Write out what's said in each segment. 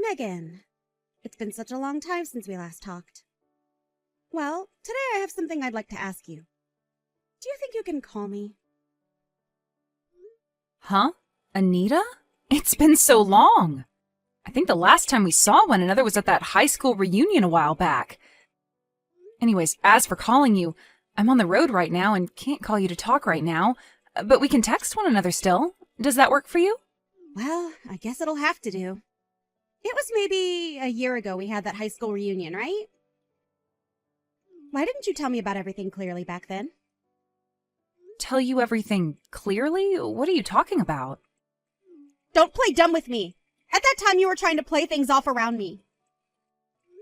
Megan, it's been such a long time since we last talked. Well, today I have something I'd like to ask you. Do you think you can call me? Huh? Anita? It's been so long. I think the last time we saw one another was at that high school reunion a while back. Anyways, as for calling you, I'm on the road right now and can't call you to talk right now, but we can text one another still. Does that work for you? Well, I guess it'll have to do. It was maybe a year ago we had that high school reunion, right? Why didn't you tell me about everything clearly back then? Tell you everything clearly? What are you talking about? Don't play dumb with me! At that time you were trying to play things off around me.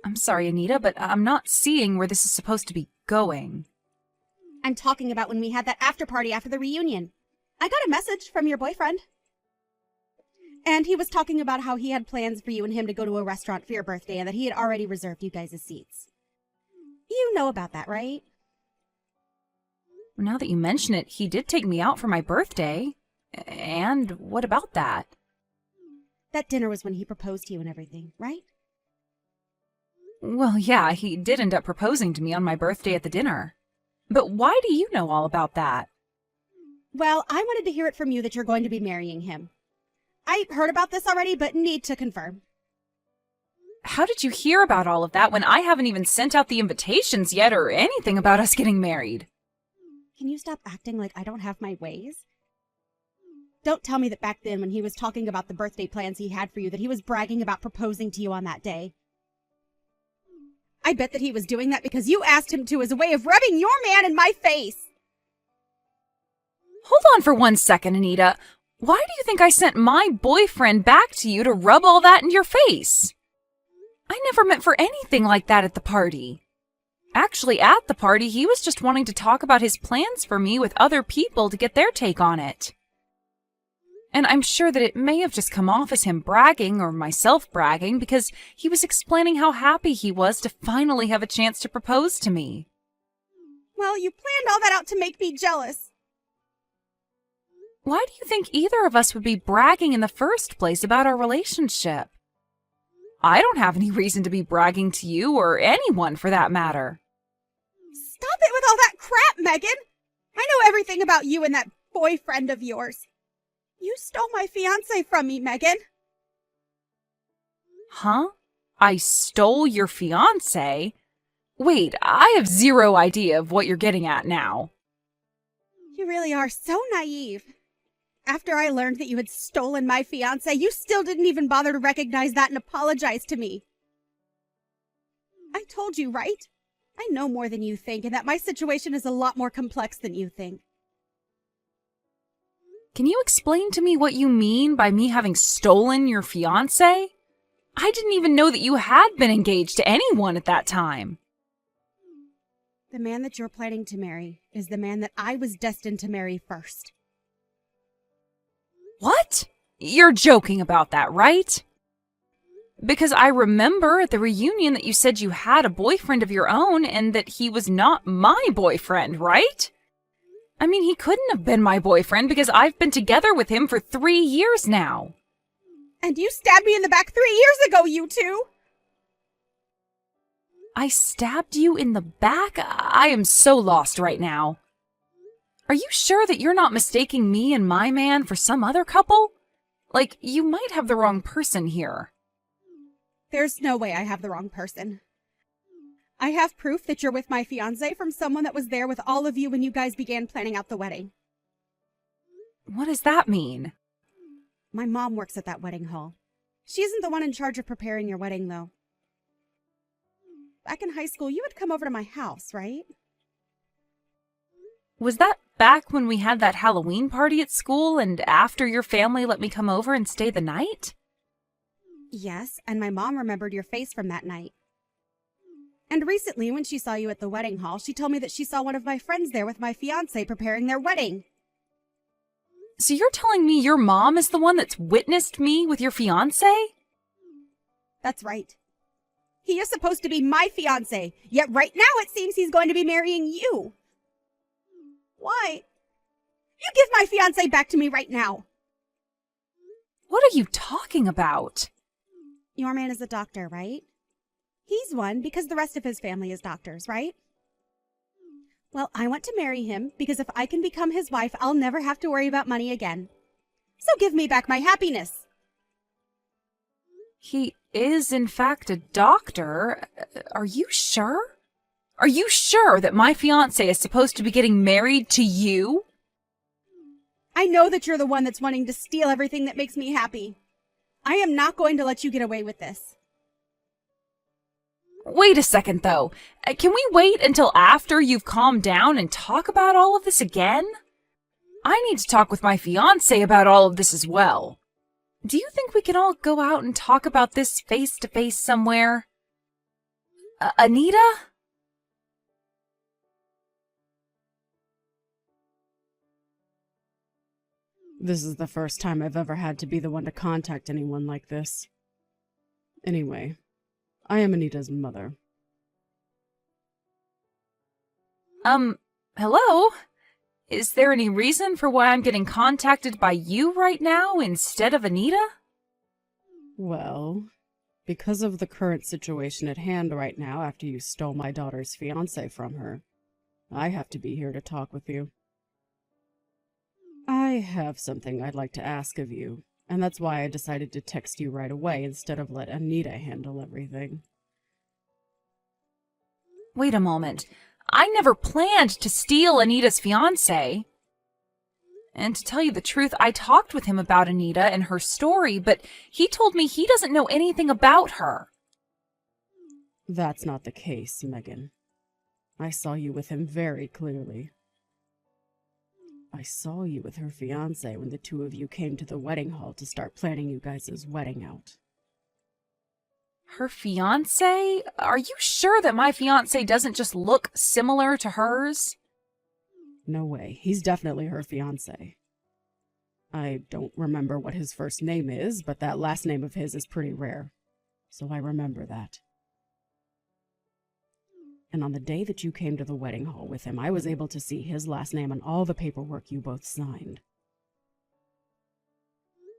I'm sorry, Anita, but I'm not seeing where this is supposed to be going. I'm talking about when we had that after party after the reunion. I got a message from your boyfriend. And he was talking about how he had plans for you and him to go to a restaurant for your birthday and that he had already reserved you guys' seats. You know about that, right? Now that you mention it, he did take me out for my birthday. And what about that? That dinner was when he proposed to you and everything, right? Well, yeah, he did end up proposing to me on my birthday at the dinner. But why do you know all about that? Well, I wanted to hear it from you that you're going to be marrying him. I heard about this already, but need to confirm. How did you hear about all of that when I haven't even sent out the invitations yet or anything about us getting married? Can you stop acting like I don't have my ways? Don't tell me that back then when he was talking about the birthday plans he had for you that he was bragging about proposing to you on that day. I bet that he was doing that because you asked him to as a way of rubbing your man in my face. Hold on for 1 second, Anita. Why do you think I sent my boyfriend back to you to rub all that in your face? I never meant for anything like that at the party. Actually, at the party, he was just wanting to talk about his plans for me with other people to get their take on it. And I'm sure that it may have just come off as him bragging or myself bragging because he was explaining how happy he was to finally have a chance to propose to me. Well, you planned all that out to make me jealous. Why do you think either of us would be bragging in the first place about our relationship? I don't have any reason to be bragging to you or anyone for that matter. Stop it with all that crap, Megan! I know everything about you and that boyfriend of yours. You stole my fiancé from me, Megan. Huh? I stole your fiancé? Wait, I have zero idea of what you're getting at now. You really are so naive. After I learned that you had stolen my fiancé, you still didn't even bother to recognize that and apologize to me. I told you, right? I know more than you think, and that my situation is a lot more complex than you think. Can you explain to me what you mean by me having stolen your fiancé? I didn't even know that you had been engaged to anyone at that time. The man that you're planning to marry is the man that I was destined to marry first. What? You're joking about that, right? Because I remember at the reunion that you said you had a boyfriend of your own and that he was not my boyfriend, right? I mean, he couldn't have been my boyfriend because I've been together with him for 3 years now. And you stabbed me in the back 3 years ago, you two! I stabbed you in the back? I am so lost right now. Are you sure that you're not mistaking me and my man for some other couple? Like, you might have the wrong person here. There's no way I have the wrong person. I have proof that you're with my fiancé from someone that was there with all of you when you guys began planning out the wedding. What does that mean? My mom works at that wedding hall. She isn't the one in charge of preparing your wedding, though. Back in high school, you would come over to my house, right? Was that back when we had that Halloween party at school and after your family let me come over and stay the night? Yes, and my mom remembered your face from that night. And recently, when she saw you at the wedding hall, she told me that she saw one of my friends there with my fiancé preparing their wedding. So you're telling me your mom is the one that's witnessed me with your fiancé? That's right. He is supposed to be my fiancé, yet right now it seems he's going to be marrying you. Why? You give my fiancé back to me right now. What are you talking about? Your man is a doctor, right? He's one because the rest of his family is doctors, right? Well, I want to marry him because if I can become his wife, I'll never have to worry about money again. So give me back my happiness. He is, in fact, a doctor. Are you sure? Are you sure that my fiancé is supposed to be getting married to you? I know that you're the one that's wanting to steal everything that makes me happy. I am not going to let you get away with this. Wait a second, though. Can we wait until after you've calmed down and talk about all of this again? I need to talk with my fiancé about all of this as well. Do you think we can all go out and talk about this face-to-face somewhere? Anita? This is the first time I've ever had to be the one to contact anyone like this. Anyway, I am Anita's mother. Hello? Is there any reason for why I'm getting contacted by you right now instead of Anita? Well, because of the current situation at hand right now after you stole my daughter's fiancé from her, I have to be here to talk with you. I have something I'd like to ask of you, and that's why I decided to text you right away instead of let Anita handle everything. Wait a moment. I never planned to steal Anita's fiancé. And to tell you the truth, I talked with him about Anita and her story, but he told me he doesn't know anything about her. That's not the case, Megan. I saw you with him very clearly. I saw you with her fiancé when the two of you came to the wedding hall to start planning you guys' wedding out. Her fiancé? Are you sure that my fiancé doesn't just look similar to hers? No way. He's definitely her fiancé. I don't remember what his first name is, but that last name of his is pretty rare. So I remember that. And on the day that you came to the wedding hall with him, I was able to see his last name on all the paperwork you both signed.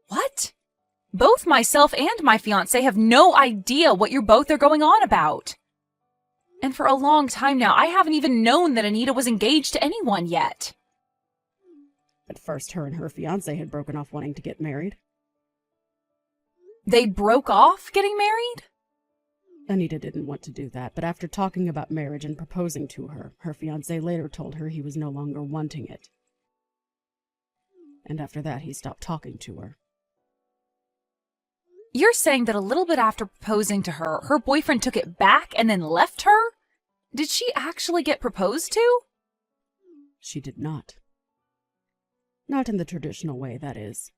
What? Both myself and my fiancé have no idea what you both are going on about. And for a long time now, I haven't even known that Anita was engaged to anyone yet. At first, her and her fiancé had broken off wanting to get married. They broke off getting married? Anita didn't want to do that, but after talking about marriage and proposing to her, her fiancé later told her he was no longer wanting it. And after that, he stopped talking to her. You're saying that a little bit after proposing to her, her boyfriend took it back and then left her? Did she actually get proposed to? She did not. Not in the traditional way, that is.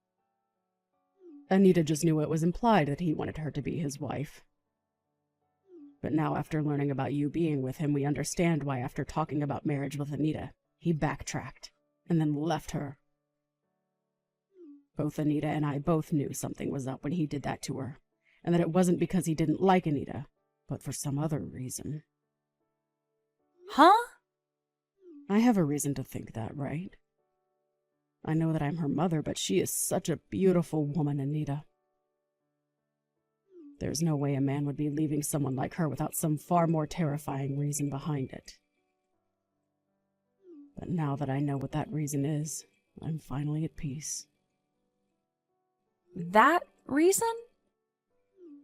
Anita just knew it was implied that he wanted her to be his wife. But now, after learning about you being with him, we understand why after talking about marriage with Anita, he backtracked and then left her. Both Anita and I both knew something was up when he did that to her, and that it wasn't because he didn't like Anita, but for some other reason. Huh? I have a reason to think that, right? I know that I'm her mother, but she is such a beautiful woman, Anita. There's no way a man would be leaving someone like her without some far more terrifying reason behind it. But now that I know what that reason is, I'm finally at peace. That reason?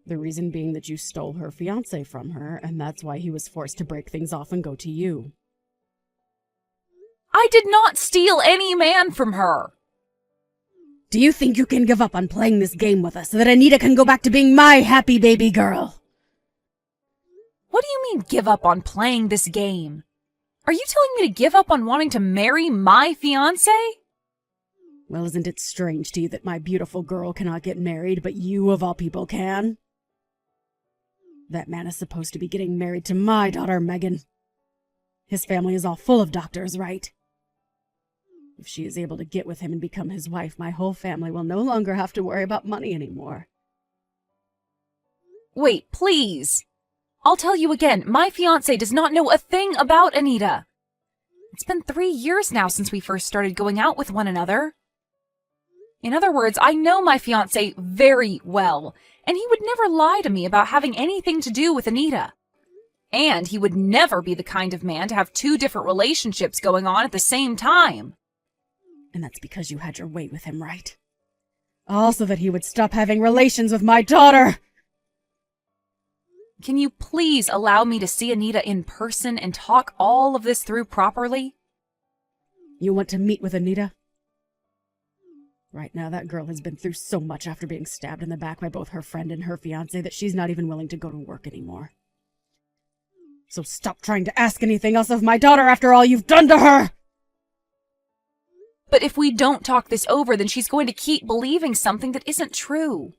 The reason being that you stole her fiancé from her, and that's why he was forced to break things off and go to you. I did not steal any man from her. Do you think you can give up on playing this game with us so that Anita can go back to being my happy baby girl? What do you mean give up on playing this game? Are you telling me to give up on wanting to marry my fiancé? Well, isn't it strange to you that my beautiful girl cannot get married, but you of all people can? That man is supposed to be getting married to my daughter, Megan. His family is all full of doctors, right? If she is able to get with him and become his wife, my whole family will no longer have to worry about money anymore. Wait, please. I'll tell you again, my fiancé does not know a thing about Anita. It's been 3 years now since we first started going out with one another. In other words, I know my fiancé very well, and he would never lie to me about having anything to do with Anita. And he would never be the kind of man to have two different relationships going on at the same time. And that's because you had your way with him, right? Also that he would stop having relations with my daughter! Can you please allow me to see Anita in person and talk all of this through properly? You want to meet with Anita? Right now, that girl has been through so much after being stabbed in the back by both her friend and her fiancé that she's not even willing to go to work anymore. So stop trying to ask anything else of my daughter after all you've done to her! But if we don't talk this over, then she's going to keep believing something that isn't true.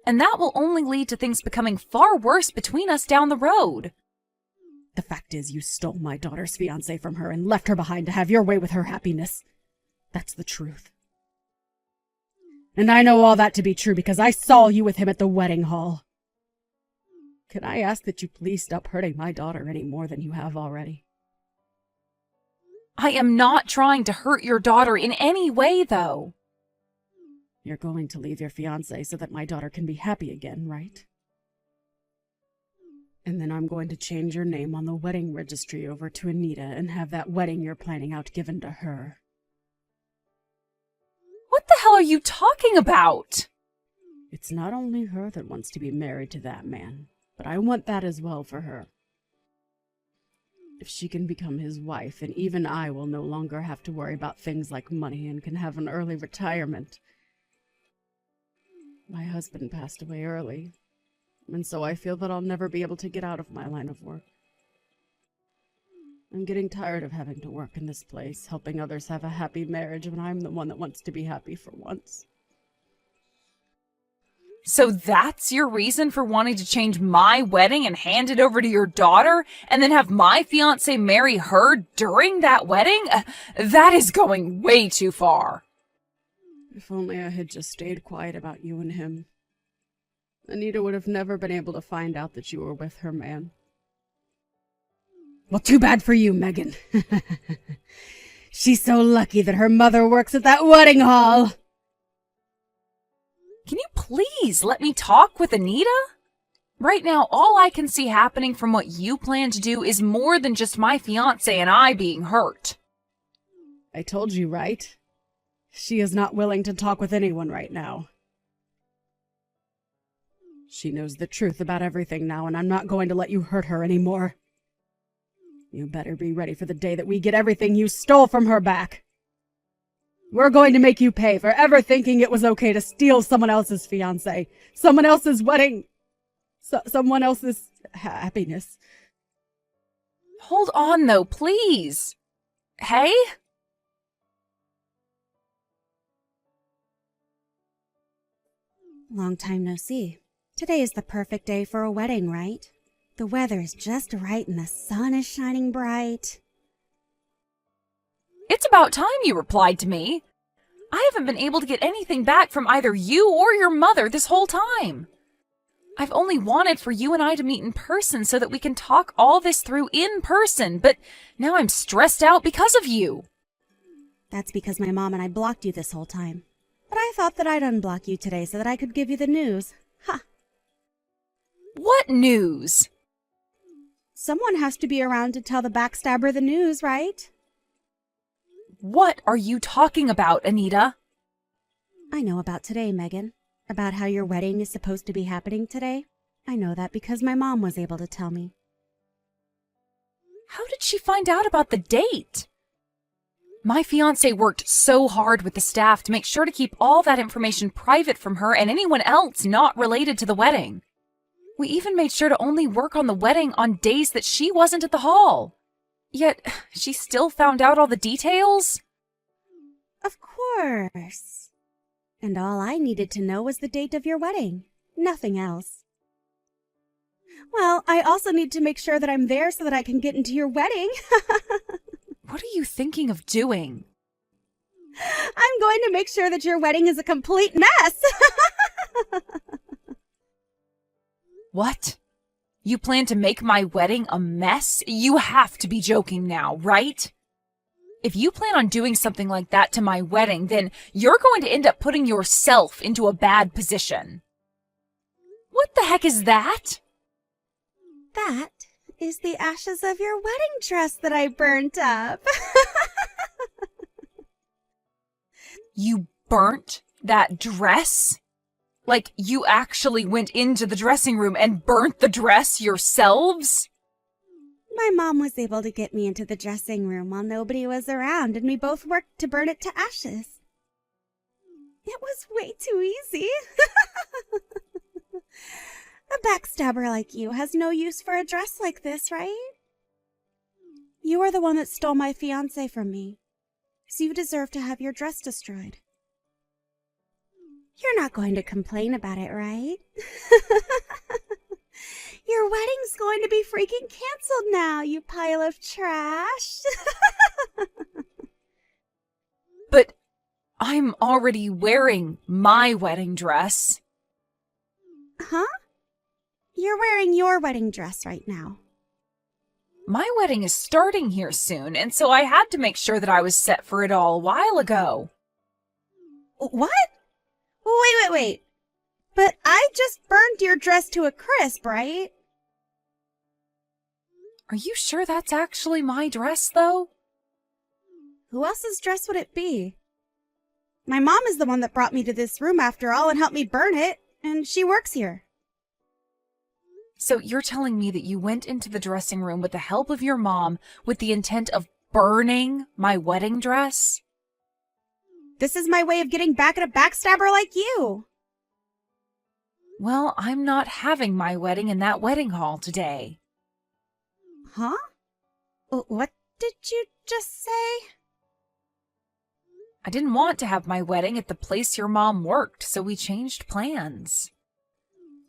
And that will only lead to things becoming far worse between us down the road. The fact is, you stole my daughter's fiancé from her and left her behind to have your way with her happiness. That's the truth. And I know all that to be true because I saw you with him at the wedding hall. Can I ask that you please stop hurting my daughter any more than you have already? I am not trying to hurt your daughter in any way, though. You're going to leave your fiancé so that my daughter can be happy again, right? And then I'm going to change your name on the wedding registry over to Anita and have that wedding you're planning out given to her. What the hell are you talking about? It's not only her that wants to be married to that man, but I want that as well for her. If she can become his wife, and even I will no longer have to worry about things like money and can have an early retirement. My husband passed away early, and so I feel that I'll never be able to get out of my line of work. I'm getting tired of having to work in this place, helping others have a happy marriage when I'm the one that wants to be happy for once. So that's your reason for wanting to change my wedding and hand it over to your daughter, and then have my fiancé marry her during that wedding? That is going way too far. If only I had just stayed quiet about you and him. Anita would have never been able to find out that you were with her man. Well, too bad for you, Megan. She's so lucky that her mother works at that wedding hall. Can you please let me talk with Anita? Right now, all I can see happening from what you plan to do is more than just my fiancé and I being hurt. I told you, right? She is not willing to talk with anyone right now. She knows the truth about everything now, and I'm not going to let you hurt her anymore. You better be ready for the day that we get everything you stole from her back. We're going to make you pay for ever thinking it was okay to steal someone else's fiancé, someone else's wedding, someone else's happiness. Hold on, though, please. Hey? Long time no see. Today is the perfect day for a wedding, right? The weather is just right and the sun is shining bright. It's about time you replied to me. I haven't been able to get anything back from either you or your mother this whole time. I've only wanted for you and I to meet in person so that we can talk all this through in person, but now I'm stressed out because of you. That's because my mom and I blocked you this whole time. But I thought that I'd unblock you today so that I could give you the news. Ha! What news? Someone has to be around to tell the backstabber the news, right? What are you talking about, Anita? I know about today, Megan. About how your wedding is supposed to be happening today. I know that because my mom was able to tell me. How did she find out about the date? My fiancé worked so hard with the staff to make sure to keep all that information private from her and anyone else not related to the wedding. We even made sure to only work on the wedding on days that she wasn't at the hall. Yet, she still found out all the details? Of course. And all I needed to know was the date of your wedding. Nothing else. Well, I also need to make sure that I'm there so that I can get into your wedding. What are you thinking of doing? I'm going to make sure that your wedding is a complete mess. What? You plan to make my wedding a mess? You have to be joking now, right? If you plan on doing something like that to my wedding, then you're going to end up putting yourself into a bad position. What the heck is that? That is the ashes of your wedding dress that I burnt up. You burnt that dress? Like you actually went into the dressing room and burnt the dress yourselves? My mom was able to get me into the dressing room while nobody was around, and we both worked to burn it to ashes. It was way too easy. A backstabber like you has no use for a dress like this, right? You are the one that stole my fiancé from me, so you deserve to have your dress destroyed. You're not going to complain about it, right? Your wedding's going to be freaking canceled now, you pile of trash. But I'm already wearing my wedding dress. Huh? You're wearing your wedding dress right now. My wedding is starting here soon, and so I had to make sure that I was set for it all a while ago. What? Wait. But I just burned your dress to a crisp, right? Are you sure that's actually my dress, though? Who else's dress would it be? My mom is the one that brought me to this room after all and helped me burn it, and she works here. So you're telling me that you went into the dressing room with the help of your mom with the intent of burning my wedding dress? This is my way of getting back at a backstabber like you. Well, I'm not having my wedding in that wedding hall today. Huh? What did you just say? I didn't want to have my wedding at the place your mom worked, so we changed plans.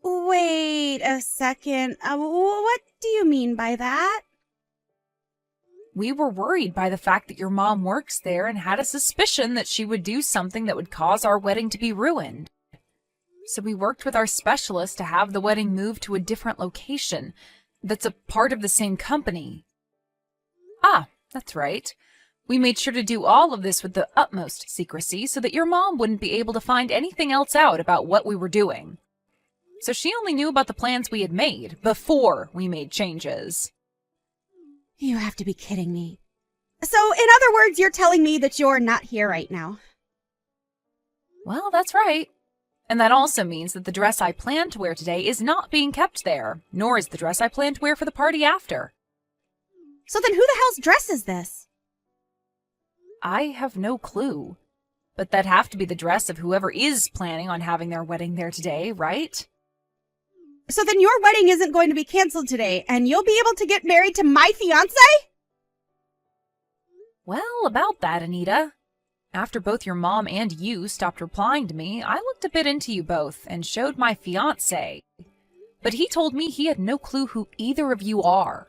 Wait a second. What do you mean by that? We were worried by the fact that your mom works there and had a suspicion that she would do something that would cause our wedding to be ruined. So we worked with our specialist to have the wedding moved to a different location that's a part of the same company. Ah, that's right. We made sure to do all of this with the utmost secrecy so that your mom wouldn't be able to find anything else out about what we were doing. So she only knew about the plans we had made before we made changes. You have to be kidding me. So, in other words, you're telling me that you're not here right now. Well, that's right. And that also means that the dress I planned to wear today is not being kept there, nor is the dress I plan to wear for the party after. So then who the hell's dress is this? I have no clue. But that'd have to be the dress of whoever is planning on having their wedding there today, right? So then your wedding isn't going to be canceled today, and you'll be able to get married to my fiancé? Well, about that, Anita. After both your mom and you stopped replying to me, I looked a bit into you both and showed my fiancé. But he told me he had no clue who either of you are.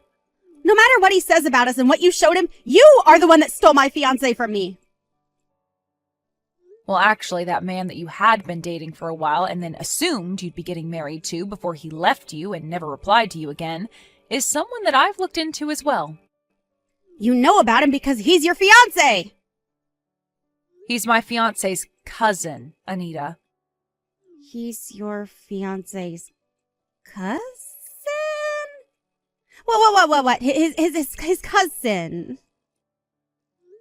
No matter what he says about us and what you showed him, you are the one that stole my fiancé from me. Well, actually, that man that you had been dating for a while and then assumed you'd be getting married to before he left you and never replied to you again is someone that I've looked into as well. You know about him because he's your fiancé. He's my fiancé's cousin, Anita. He's your fiancé's cousin? What? His cousin.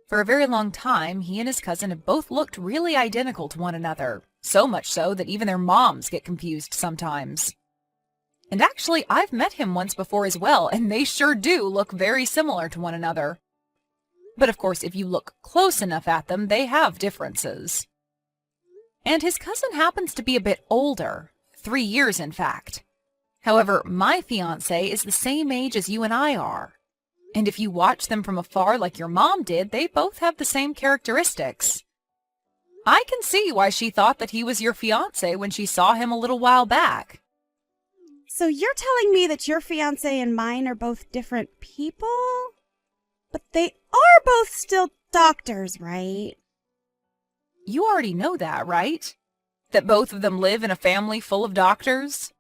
For a very long time, he and his cousin have both looked really identical to one another. So much so that even their moms get confused sometimes. And actually, I've met him once before as well, and they sure do look very similar to one another. But of course, if you look close enough at them, they have differences. And his cousin happens to be a bit older, 3 years in fact. However, my fiancé is the same age as you and I are. And if you watch them from afar like your mom did, they both have the same characteristics. I can see why she thought that he was your fiancé when she saw him a little while back. So you're telling me that your fiancé and mine are both different people? But they are both still doctors, right? You already know that, right? That both of them live in a family full of doctors?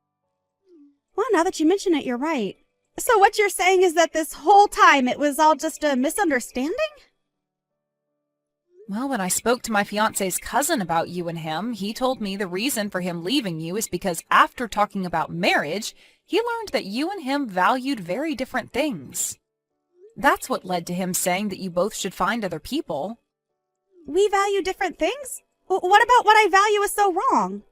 Well, now that you mention it, you're right. So what you're saying is that this whole time it was all just a misunderstanding? Well, when I spoke to my fiancé's cousin about you and him, he told me the reason for him leaving you is because after talking about marriage, he learned that you and him valued very different things. That's what led to him saying that you both should find other people. We value different things? What about what I value is so wrong?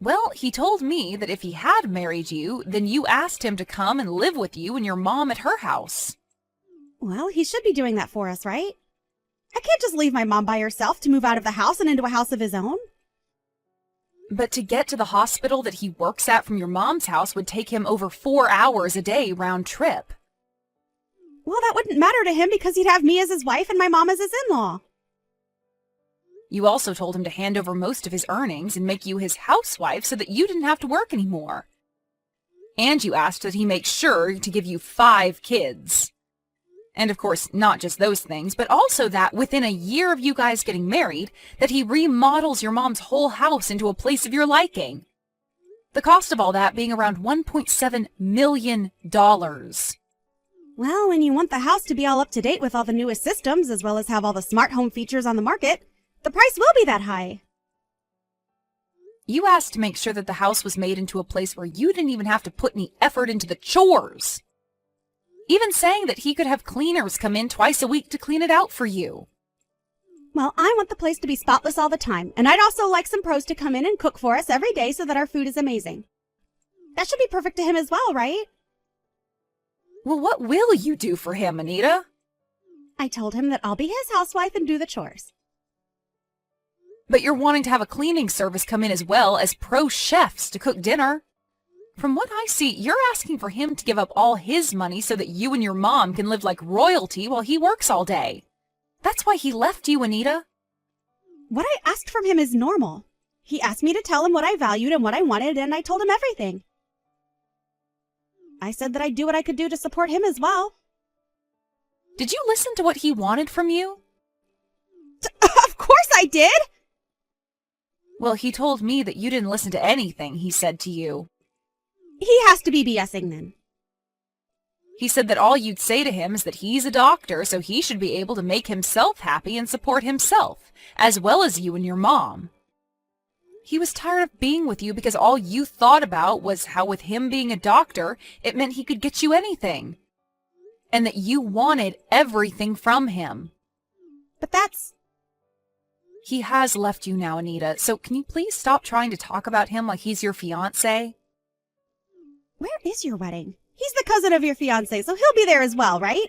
Well, he told me that if he had married you, then you asked him to come and live with you and your mom at her house. Well, he should be doing that for us, right? I can't just leave my mom by herself to move out of the house and into a house of his own. But to get to the hospital that he works at from your mom's house would take him over 4 hours a day round trip. Well, that wouldn't matter to him because he'd have me as his wife and my mom as his in-law. You also told him to hand over most of his earnings and make you his housewife so that you didn't have to work anymore. And you asked that he make sure to give you 5 kids. And of course, not just those things, but also that within a year of you guys getting married, that he remodels your mom's whole house into a place of your liking. The cost of all that being around $1.7 million. Well, when you want the house to be all up to date with all the newest systems, as well as have all the smart home features on the market, the price will be that high. You asked to make sure that the house was made into a place where you didn't even have to put any effort into the chores. Even saying that he could have cleaners come in twice a week to clean it out for you. Well, I want the place to be spotless all the time, and I'd also like some pros to come in and cook for us every day so that our food is amazing. That should be perfect to him as well, right? Well, what will you do for him, Anita? I told him that I'll be his housewife and do the chores. But you're wanting to have a cleaning service come in as well as pro chefs to cook dinner. From what I see, you're asking for him to give up all his money so that you and your mom can live like royalty while he works all day. That's why he left you, Anita. What I asked from him is normal. He asked me to tell him what I valued and what I wanted, and I told him everything. I said that I'd do what I could do to support him as well. Did you listen to what he wanted from you? Of course I did! Well, he told me that you didn't listen to anything he said to you. He has to be BSing then. He said that all you'd say to him is that he's a doctor, so he should be able to make himself happy and support himself, as well as you and your mom. He was tired of being with you because all you thought about was how with him being a doctor, it meant he could get you anything. And that you wanted everything from him. But that's... He has left you now, Anita, so can you please stop trying to talk about him like he's your fiancé? Where is your wedding? He's the cousin of your fiancé, so he'll be there as well, right?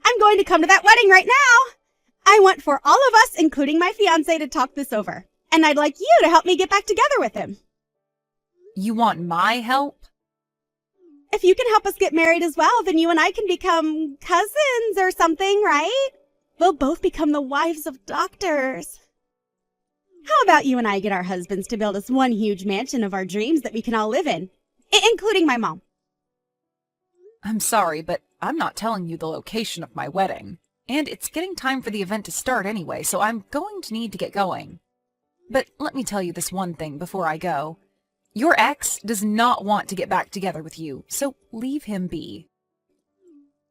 I'm going to come to that wedding right now. I want for all of us, including my fiancé, to talk this over. And I'd like you to help me get back together with him. You want my help? If you can help us get married as well, then you and I can become cousins or something, right? We'll both become the wives of doctors. How about you and I get our husbands to build us one huge mansion of our dreams that we can all live in, including my mom? I'm sorry, but I'm not telling you the location of my wedding. And it's getting time for the event to start anyway, so I'm going to need to get going. But let me tell you this one thing before I go. Your ex does not want to get back together with you, so leave him be.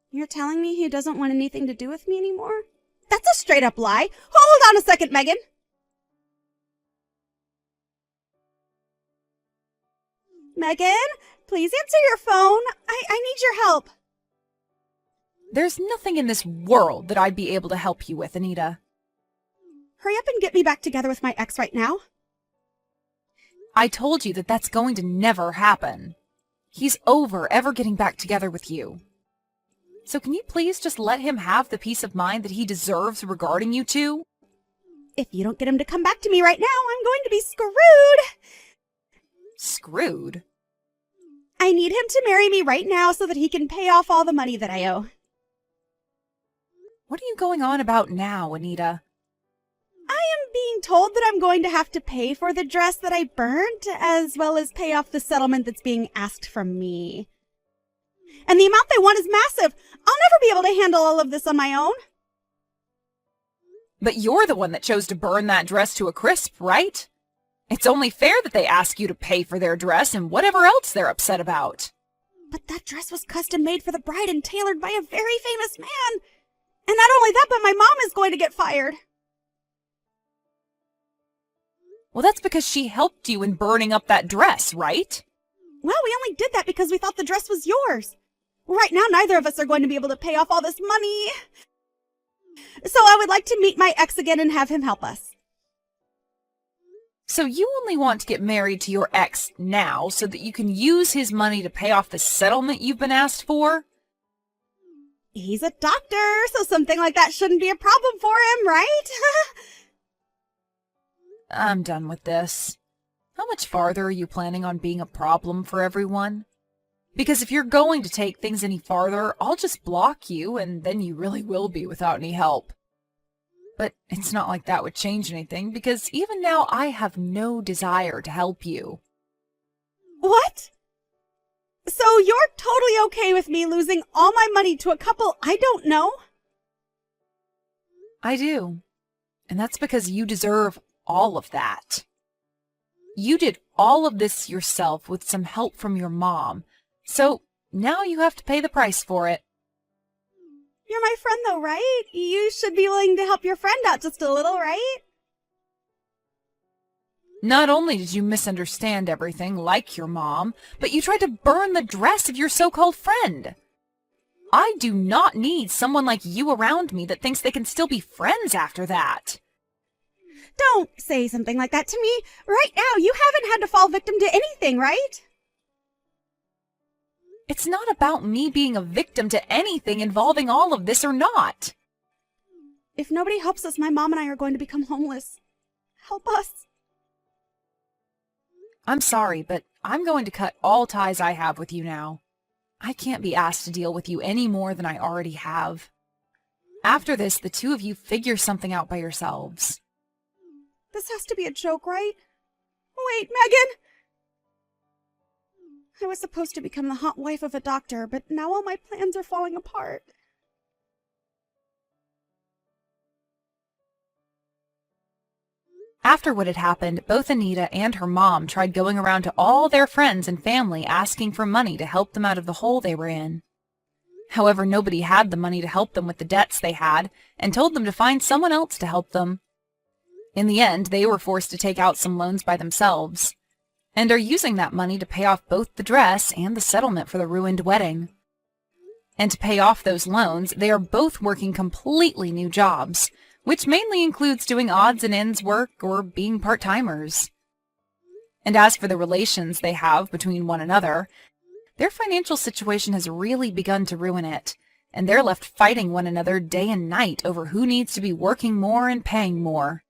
You're telling me he doesn't want anything to do with me anymore? That's a straight up lie. Hold on a second, Megan. Megan, please answer your phone. I need your help. There's nothing in this world that I'd be able to help you with, Anita. Hurry up and get me back together with my ex right now. I told you that that's going to never happen. He's over ever getting back together with you. So can you please just let him have the peace of mind that he deserves regarding you two? If you don't get him to come back to me right now, I'm going to be screwed. Screwed? I need him to marry me right now so that he can pay off all the money that I owe. What are you going on about now, Anita? I am being told that I'm going to have to pay for the dress that I burnt, as well as pay off the settlement that's being asked from me. And the amount they want is massive. I'll never be able to handle all of this on my own. But you're the one that chose to burn that dress to a crisp, right? It's only fair that they ask you to pay for their dress and whatever else they're upset about. But that dress was custom made for the bride and tailored by a very famous man. And not only that, but my mom is going to get fired. Well, that's because she helped you in burning up that dress, right? Well, we only did that because we thought the dress was yours. Right now, neither of us are going to be able to pay off all this money. So I would like to meet my ex again and have him help us. So you only want to get married to your ex now so that you can use his money to pay off the settlement you've been asked for? He's a doctor, so something like that shouldn't be a problem for him, right? I'm done with this. How much farther are you planning on being a problem for everyone? Because if you're going to take things any farther, I'll just block you, and then you really will be without any help. But it's not like that would change anything, because even now I have no desire to help you. What? So you're totally okay with me losing all my money to a couple I don't know? I do. And that's because you deserve all of that. You did all of this yourself with some help from your mom, so now you have to pay the price for it. You're my friend though, right? You should be willing to help your friend out just a little, right? Not only did you misunderstand everything like your mom, but you tried to burn the dress of your so-called friend. I do not need someone like you around me that thinks they can still be friends after that. Don't say something like that to me. Right now, you haven't had to fall victim to anything, right? It's not about me being a victim to anything involving all of this or not. If nobody helps us, my mom and I are going to become homeless. Help us. I'm sorry, but I'm going to cut all ties I have with you now. I can't be asked to deal with you any more than I already have. After this, the two of you figure something out by yourselves. This has to be a joke, right? Wait, Megan! I was supposed to become the hot wife of a doctor, but now all my plans are falling apart. After what had happened, both Anita and her mom tried going around to all their friends and family asking for money to help them out of the hole they were in. However, nobody had the money to help them with the debts they had and told them to find someone else to help them. In the end, they were forced to take out some loans by themselves and are using that money to pay off both the dress and the settlement for the ruined wedding. And to pay off those loans, they are both working completely new jobs, which mainly includes doing odds and ends work or being part-timers. And as for the relations they have between one another, their financial situation has really begun to ruin it, and they're left fighting one another day and night over who needs to be working more and paying more.